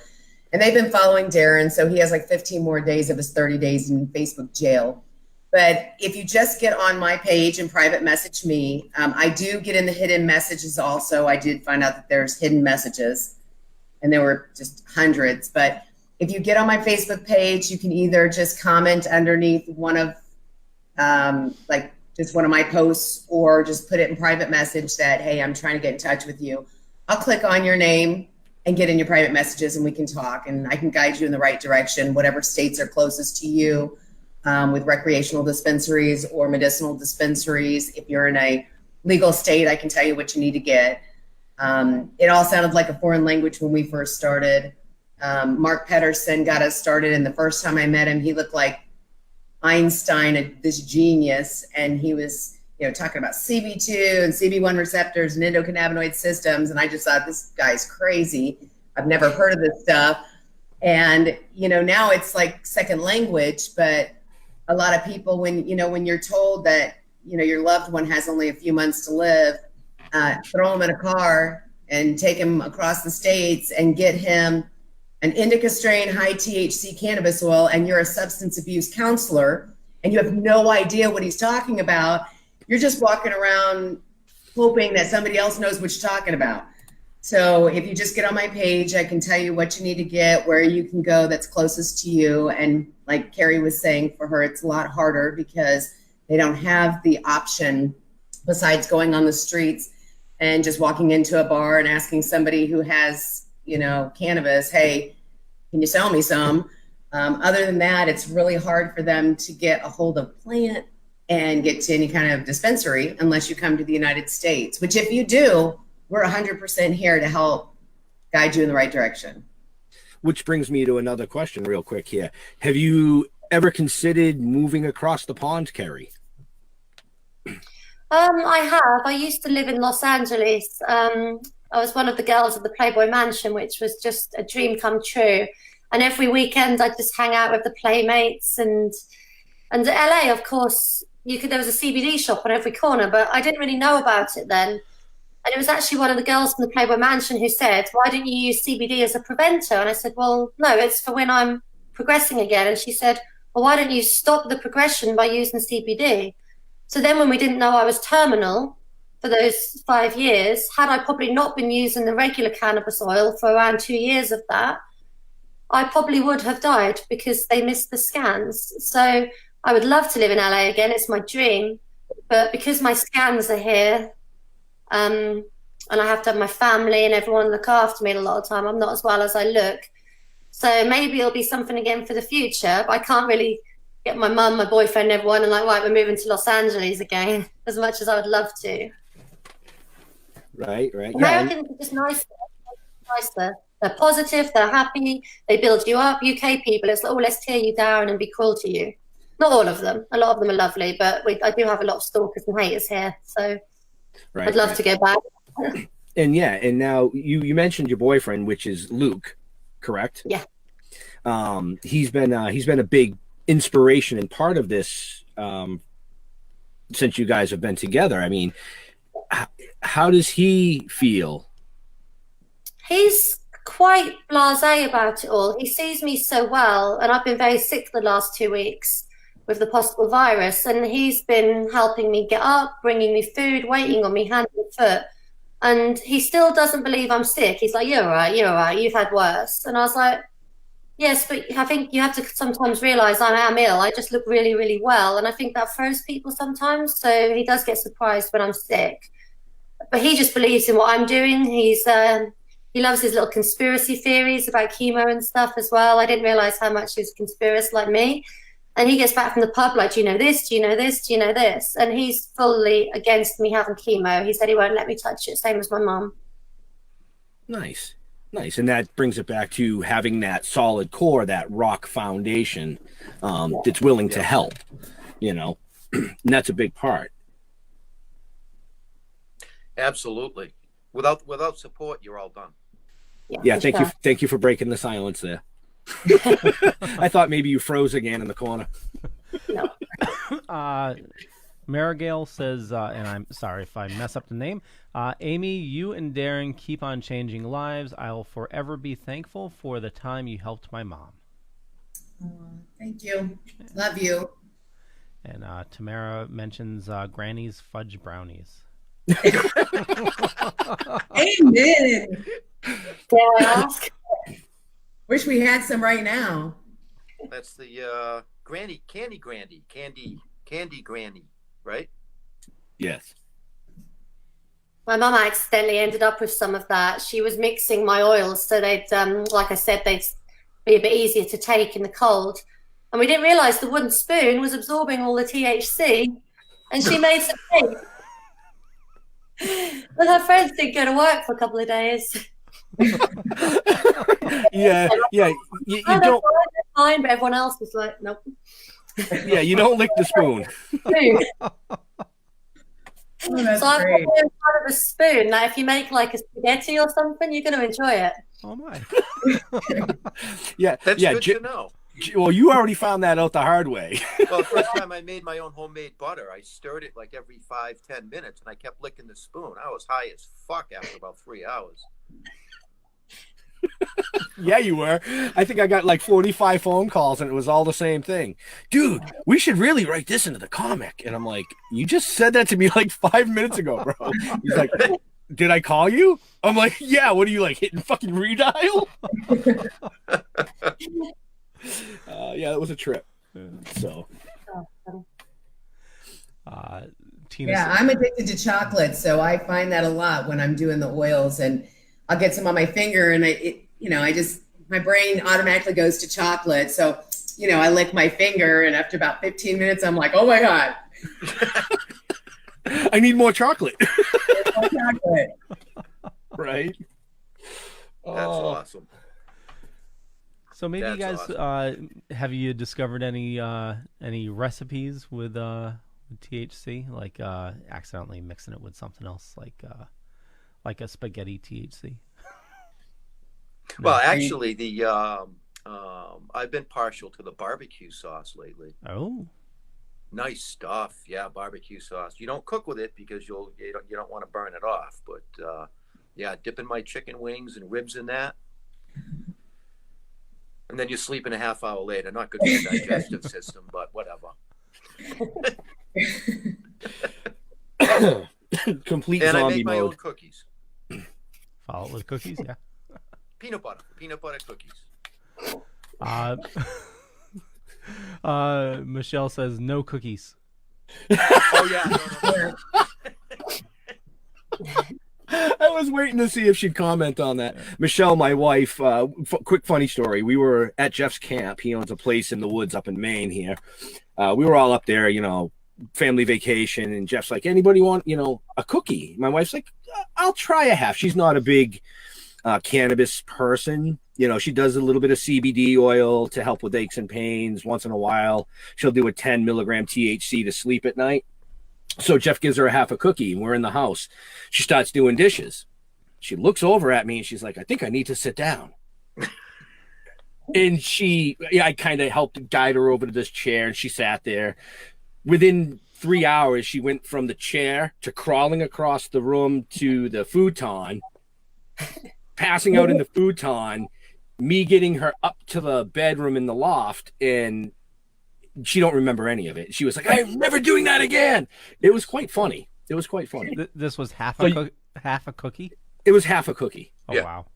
and they've been following Darren. So he has like 15 more days of his 30 days in Facebook jail. But if you just get on my page and private message me, I do get in the hidden messages also. I did find out that there's hidden messages, and there were just hundreds. But if you get on my Facebook page, you can either just comment underneath one of just one of my posts, or just put it in private message that, hey, I'm trying to get in touch with you. I'll click on your name and get in your private messages, and we can talk, and I can guide you in the right direction, whatever states are closest to you, with recreational dispensaries or medicinal dispensaries. If you're in a legal state, I can tell you what you need to get. It all sounded like a foreign language when we first started. Mark Pedersen got us started, and the first time I met him, he looked like Einstein, this genius, and he was talking about CB2 and CB1 receptors and endocannabinoid systems, and I just thought, this guy's crazy. I've never heard of this stuff. And now it's like second language. But a lot of people, when you're told that your loved one has only a few months to live, throw him in a car and take him across the states and get him an indica strain high THC cannabis oil, and you're a substance abuse counselor and you have no idea what he's talking about. You're just walking around hoping that somebody else knows what you're talking about. So if you just get on my page, I can tell you what you need to get, where you can go that's closest to you. And like Kerri was saying, for her, it's a lot harder because they don't have the option besides going on the streets and just walking into a bar and asking somebody who has cannabis, hey, can you sell me some? Other than that, it's really hard for them to get a hold of plant and get to any kind of dispensary unless you come to the United States, which if you do, we're 100% here to help guide you in the right direction. Which brings me to another question real quick here. Have you ever considered moving across the pond, Kerri? I have. I used to live in Los Angeles. I was one of the girls at the Playboy Mansion, which was just a dream come true. And every weekend I'd just hang out with the Playmates. And LA, of course, there was a CBD shop on every corner, but I didn't really know about it then. And it was actually one of the girls from the Playboy Mansion who said, why don't you use CBD as a preventer? And I said, well, no, it's for when I'm progressing again. And she said, well, why don't you stop the progression by using CBD? So then when we didn't know I was terminal for those 5 years, had I probably not been using the regular cannabis oil for around 2 years of that, I probably would have died because they missed the scans. So I would love to live in LA again. It's my dream. But because my scans are here, and I have to have my family and everyone look after me a lot of the time, I'm not as well as I look. So maybe it'll be something again for the future, but I can't really get my mum, my boyfriend, everyone, and like, right, we're moving to Los Angeles again, as much as I would love to. Right. Americans are just nicer. They're positive, they're happy, they build you up. UK people, it's like, oh, let's tear you down and be cruel to you. Not all of them. A lot of them are lovely, but I do have a lot of stalkers and haters here, so I'd love to go back. And now you mentioned your boyfriend, which is Luke, correct? Yeah. He's been a big inspiration and part of this since you guys have been together. I mean, how does he feel? He's quite blasé about it all. He sees me so well, and I've been very sick the last 2 weeks with the possible virus, and he's been helping me get up, bringing me food, waiting on me hand and foot, and he still doesn't believe I'm sick. He's like, you're all right, you've had worse. And I was like, yes, but I think you have to sometimes realize I am ill. I just look really, really well, and I think that throws people sometimes, so he does get surprised when I'm sick. But he just believes in what I'm doing. He loves his little conspiracy theories about chemo and stuff as well. I didn't realize how much he was a conspiracist like me. And he gets back from the pub like, do you know this? Do you know this? Do you know this? And he's fully against me having chemo. He said he won't let me touch it, same as my mum. Nice. And that brings it back to having that solid core, that rock foundation that's willing to help, and that's a big part. Absolutely. Without support, you're all done. Yeah, thank you for breaking the silence there. I thought maybe you froze again in the corner. No. Marigale says, and I'm sorry if I mess up the name, Amy, you and Darren keep on changing lives. I will forever be thankful for the time you helped my mom. Thank you. Love you. And Tamara mentions Granny's fudge brownies. Amen. Yeah. Wish we had some right now. That's the candy granny, right? Yes. My mum accidentally ended up with some of that. She was mixing my oils so they'd, like I said, they'd be a bit easier to take in the cold. And we didn't realize the wooden spoon was absorbing all the THC, and she made some cake. But her friends didn't go to work for a couple of days. Yeah. You don't. Fine, but everyone else was like, nope. Yeah, you don't lick the spoon. That's so I'm great. kind of a spoon. Now, if you make like a spaghetti or something, you're going to enjoy it. Oh my! Yeah, That's good to know. Well, you already found that out the hard way. Well, the first time I made my own homemade butter, I stirred it like every 5-10 minutes, and I kept licking the spoon. I was high as fuck after about 3 hours. Yeah, you were. I think I got like 45 phone calls, and it was all the same thing. Dude, we should really write this into the comic. And I'm like, you just said that to me like 5 minutes ago, bro. He's like, did I call you? I'm like, yeah. What are you like hitting fucking redial? Yeah, it was a trip. So, Tina. Yeah, I'm addicted to chocolate, so I find that a lot when I'm doing the oils, and I'll get some on my finger, and my brain automatically goes to chocolate. So, I lick my finger, and after about 15 minutes, I'm like, oh my God. I need more chocolate. More chocolate. Right? That's awesome. So maybe you guys have you discovered any recipes with THC, like accidentally mixing it with something else, like a spaghetti THC? Well, actually, I've been partial to the barbecue sauce lately. Oh, nice stuff. Yeah, barbecue sauce. You don't cook with it because you don't want to burn it off. But yeah, dipping my chicken wings and ribs in that, and then you're sleeping a half hour later. Not good for your digestive system, but whatever. Complete and zombie I make my mode. own cookies. Follow it with cookies, yeah. Peanut butter cookies. Michelle says no cookies. Oh yeah. No. I was waiting to see if she'd comment on that. Michelle, my wife, quick funny story. We were at Jeff's camp. He owns a place in the woods up in Maine here. We were all up there, family vacation. And Jeff's like, anybody want, a cookie? My wife's like, I'll try a half. She's not a big cannabis person. She does a little bit of CBD oil to help with aches and pains. Once in a while, she'll do a 10 milligram THC to sleep at night. So Jeff gives her a half a cookie, and we're in the house. She starts doing dishes. She looks over at me, and she's like, I think I need to sit down. And I kind of helped guide her over to this chair, and she sat there. Within 3 hours, she went from the chair to crawling across the room to the futon, passing out in the futon, me getting her up to the bedroom in the loft, and she don't remember any of it. She was like, I'm never doing that again. It was quite funny. This was half a cookie? It was half a cookie. Oh, yeah. Wow.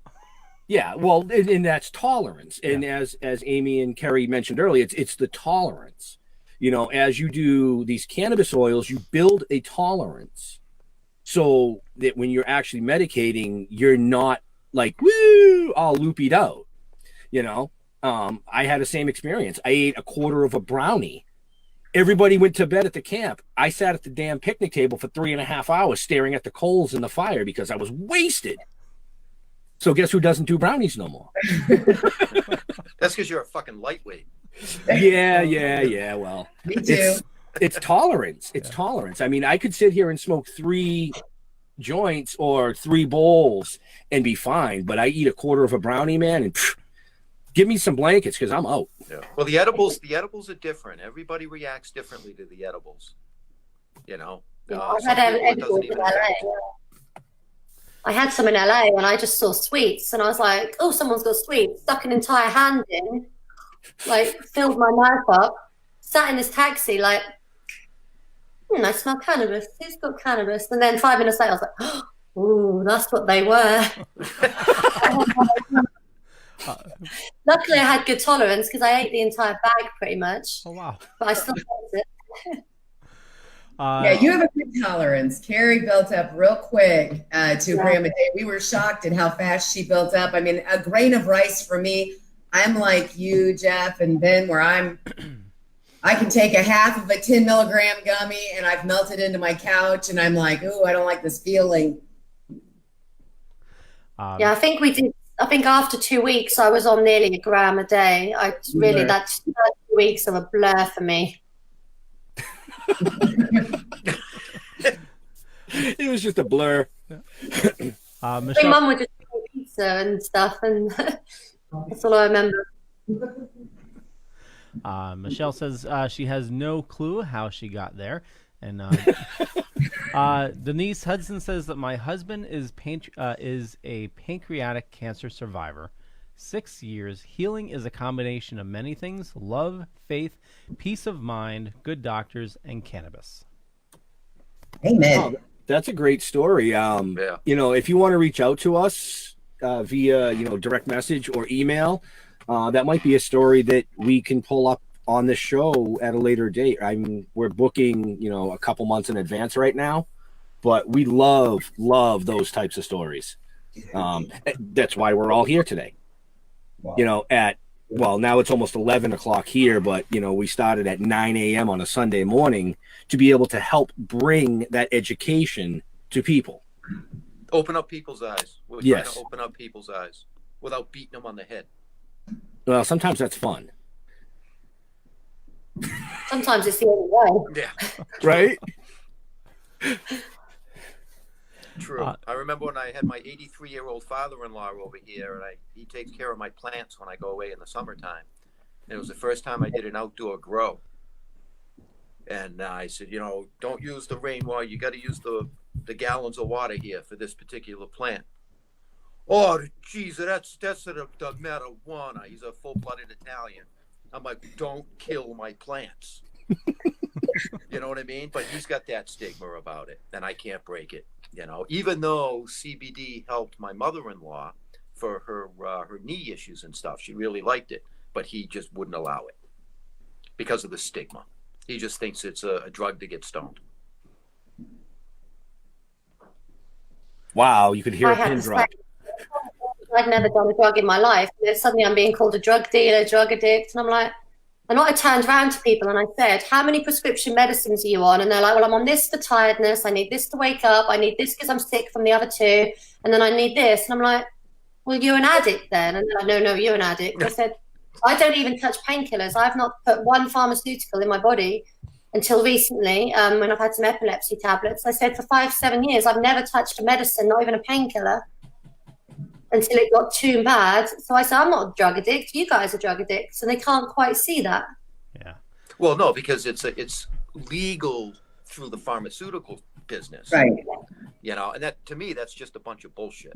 Yeah, well, and that's tolerance. And as Amy and Kerri mentioned earlier, it's the tolerance. As you do these cannabis oils, you build a tolerance so that when you're actually medicating, you're not like, woo, all loopied out. I had the same experience. I ate a quarter of a brownie. Everybody went to bed at the camp. I sat at the damn picnic table for 3.5 hours staring at the coals in the fire because I was wasted. So guess who doesn't do brownies no more? That's because you're a fucking lightweight. Yeah. Well, Me too. It's tolerance. It's tolerance. I mean, I could sit here and smoke 3 joints or 3 bowls and be fine, but I eat a quarter of a brownie, man, and give me some blankets because I'm out. Yeah. Well, the edibles are different. Everybody reacts differently to the edibles. I had some in LA and I just saw sweets and I was like, oh, someone's got sweets. Stuck an entire hand in, filled my mouth up, sat in this taxi like, I smell cannabis. Who's got cannabis? And then 5 minutes later, I was like, oh, that's what they were. Luckily, I had good tolerance because I ate the entire bag pretty much. Oh, wow. But I still ate it. Yeah, you have a good tolerance. Kerri built up real quick to 2 gram a day. We were shocked at how fast she built up. I mean, a grain of rice for me, I'm like you, Jeff, and Ben, where I can take a half of a 10 milligram gummy and I've melted into my couch and I'm like, ooh, I don't like this feeling. I think we did. I think after 2 weeks, I was on nearly a gram a day. That's 2 weeks of a blur for me. It was just a blur. My mum would just eat pizza and stuff, and that's all I remember. Michelle says she has no clue how she got there. And Denise Hudson says that my husband is a pancreatic cancer survivor. 6 years. Healing is a combination of many things: love, faith, peace of mind, good doctors, and cannabis. Amen. Oh, that's a great story. If you want to reach out to us via direct message or email, that might be a story that we can pull up on the show at a later date. I mean, we're booking, a couple months in advance right now, but we love those types of stories. That's why we're all here today. Wow. Now it's almost 11 o'clock here, but we started at 9 a.m. on a Sunday morning to be able to help bring that education to people. Open up people's eyes. We're trying to open up people's eyes without beating them on the head. Well, sometimes that's fun. Sometimes it's the only way. Yeah. Right? True. I remember when I had my 83-year-old father-in-law over here, and he takes care of my plants when I go away in the summertime. And it was the first time I did an outdoor grow. And I said, don't use the rainwater. You got to use the gallons of water here for this particular plant. Oh, geez, that's the marijuana. He's a full-blooded Italian. I'm like, don't kill my plants. You know what I mean? But he's got that stigma about it, and I can't break it. Even though CBD helped my mother-in-law for her knee issues and stuff, she really liked it, but he just wouldn't allow it because of the stigma. He just thinks it's a drug to get stoned. Wow, you could hear I a had pin to drop. say, I'd never done a drug in my life. And then suddenly I'm being called a drug dealer, drug addict. And I'm like, and I turned around to people and I said, how many prescription medicines are you on? And they're like, well, I'm on this for tiredness. I need this to wake up. I need this because I'm sick from the other two. And then I need this. And I'm like, well, you're an addict then. And they're like, no, you're an addict. I said, I don't even touch painkillers. I've not put one pharmaceutical in my body until recently, when I've had some epilepsy tablets. I said for 5-7 years, I've never touched a medicine, not even a painkiller, until it got too bad. So I said, I'm not a drug addict. You guys are drug addicts. And they can't quite see that. Yeah. Well, no, because it's legal through the pharmaceutical business. Right. You know, and that, to me, that's just a bunch of bullshit.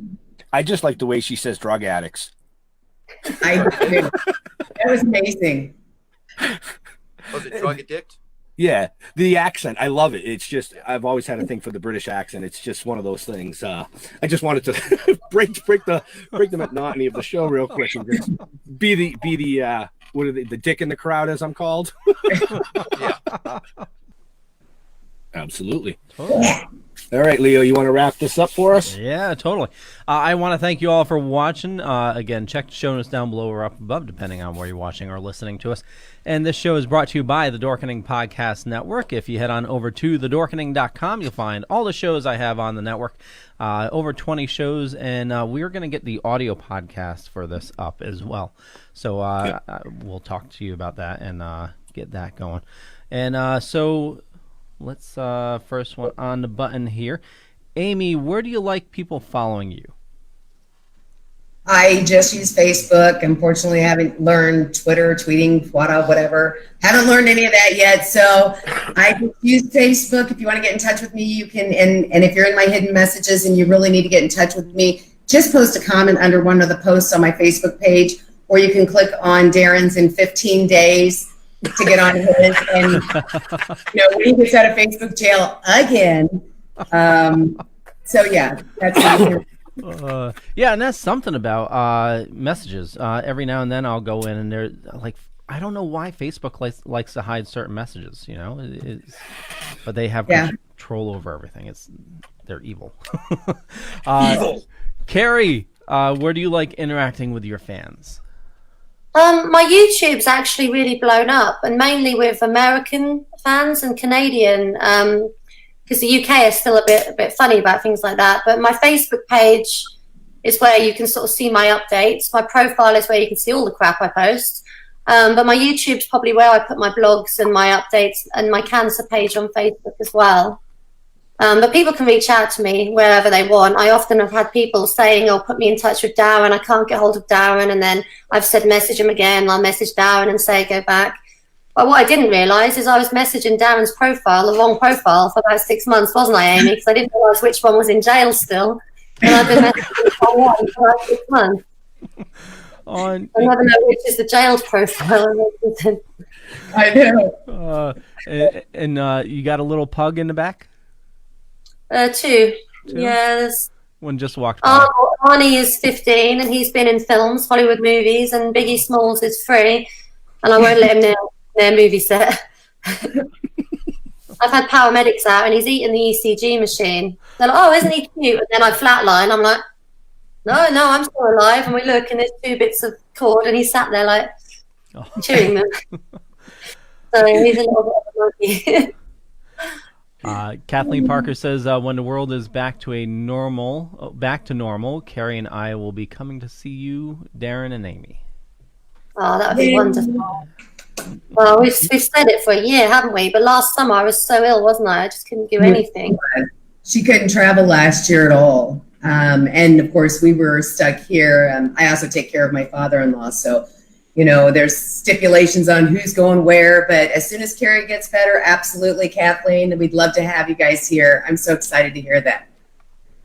I just like the way she says drug addicts. That was amazing. Was it drug addict? Yeah, the accent, I love it. It's just, I've always had a thing for the British accent. It's just one of those things. I just wanted to break the monotony of the show real quick and just be the what are they, the dick in the crowd, as I'm called. Yeah. Absolutely. All right, Leo, you want to wrap this up for us? Yeah, totally. I want to thank you all for watching. Again, check the show notes down below or up above, depending on where you're watching or listening to us. And this show is brought to you by the Dorkening Podcast Network. If you head on over to thedorkening.com, you'll find all the shows I have on the network, over 20 shows, and we're going to get the audio podcast for this up as well. So we'll talk to you about that and get that going. And so let's first one on the button here. Amy, where do you like people following you? I just use Facebook. Unfortunately, I haven't learned Twitter, tweeting, whatever. Haven't learned any of that yet. So I just use Facebook. If you want to get in touch with me, you can. And if you're in my hidden messages and you really need to get in touch with me, just post a comment under one of the posts on my Facebook page, or you can click on Darren's in 15 days to get on his. And, when he gets out of Facebook jail again. So, yeah, that's easier. Yeah, and that's something about messages. Every now and then I'll go in and they're like, I don't know why Facebook likes to hide certain messages, but they have control over everything. They're evil. Evil. Kerri, where do you like interacting with your fans? My YouTube's actually really blown up, and mainly with American fans and Canadian, because the UK is still a bit funny about things like that. But my Facebook page is where you can sort of see my updates. My profile is where you can see all the crap I post. But my YouTube's probably where I put my blogs and my updates, and my cancer page on Facebook as well. But people can reach out to me wherever they want. I often have had people saying, "Oh, put me in touch with Darren. I can't get hold of Darren." And then I've said, message him again. I'll message Darren and say, go back. But what I didn't realise is I was messaging Darren's profile, the wrong profile, for about 6 months, wasn't I, Amy? Because I didn't realise which one was in jail still. And I've been messaging someone for about 6 months. I never know which is the jailed profile. I know. And you got a little pug in the back? Two. Yes. One just walked by. Arnie is 15 and he's been in films, Hollywood movies, and Biggie Smalls is 3, and I won't let him near their movie set. I've had paramedics out and he's eating the ECG machine. They're like, "Oh, isn't he cute?" And then I flatline. I'm like, no, I'm still alive. And we look and there's 2 bits of cord and he's sat there like chewing them. So he's a little bit of a monkey. Kathleen Parker says, when the world is back to normal, Kerri and I will be coming to see you, Darren and Amy. Oh, that would be wonderful. Well, we've said it for a year, haven't we? But last summer I was so ill, wasn't I? I just couldn't do anything. She couldn't travel last year at all. And of course, we were stuck here. I also take care of my father-in-law, so there's stipulations on who's going where, but as soon as Kerri gets better, absolutely, Kathleen, we'd love to have you guys here. I'm so excited to hear that.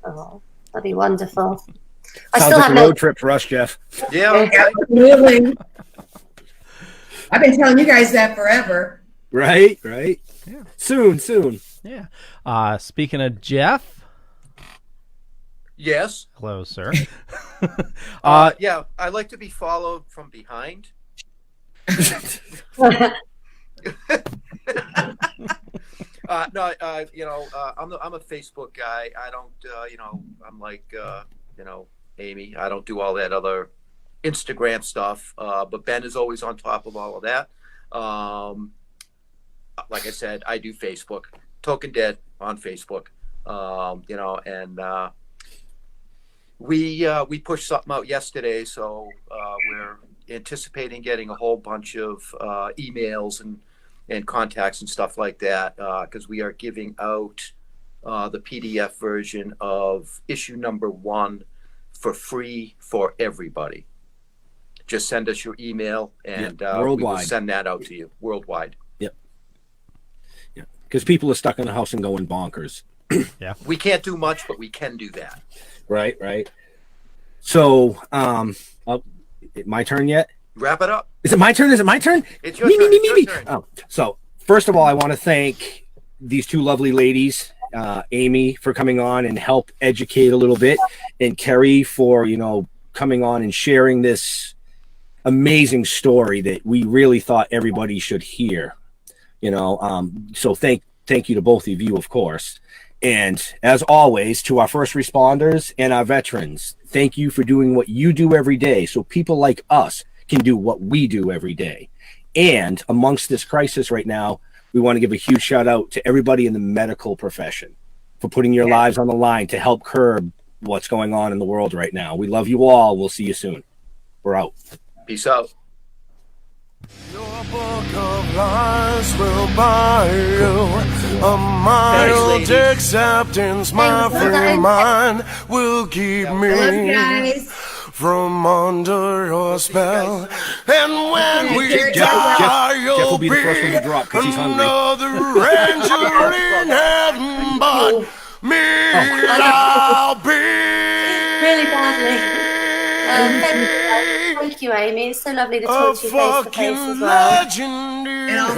Oh, that'd be wonderful. Sounds like a road trip for us, Jeff. Yeah, absolutely. I've been telling you guys that forever. Right. Yeah. Soon. Yeah. Speaking of Jeff. Yes. Hello, sir. Yeah, I like to be followed from behind. No, I'm a Facebook guy. I don't, I'm like, Amy. I don't do all that other Instagram stuff. But Ben is always on top of all of that. Like I said, I do Facebook. Toking Dead on Facebook. We pushed something out yesterday, so we're anticipating getting a whole bunch of emails and contacts and stuff like that, because we are giving out the PDF version of issue number 1 for free for everybody. Just send us your email and we will send that out to you worldwide. Yep. Yeah, because people are stuck in the house and going bonkers. Yeah, we can't do much, but we can do that. Right. So, my turn yet? Wrap it up. Is it my turn? It's your turn. Me. Oh, so first of all, I want to thank these two lovely ladies, Amy for coming on and help educate a little bit, and Kerri for coming on and sharing this amazing story that we really thought everybody should hear. So thank you to both of you, of course. And as always, to our first responders and our veterans, thank you for doing what you do every day so people like us can do what we do every day. And amongst this crisis right now, we want to give a huge shout out to everybody in the medical profession for putting your lives on the line to help curb what's going on in the world right now. We love you all. We'll see you soon. We're out. Peace out. Your book of lies will buy you a mild acceptance. My free mind will keep me from under your spell. And when we die, you'll be another angel in heaven, but me, I'll be. Really badly. Thank you, Amy. It's so lovely to talk to you face to face as well. And I'll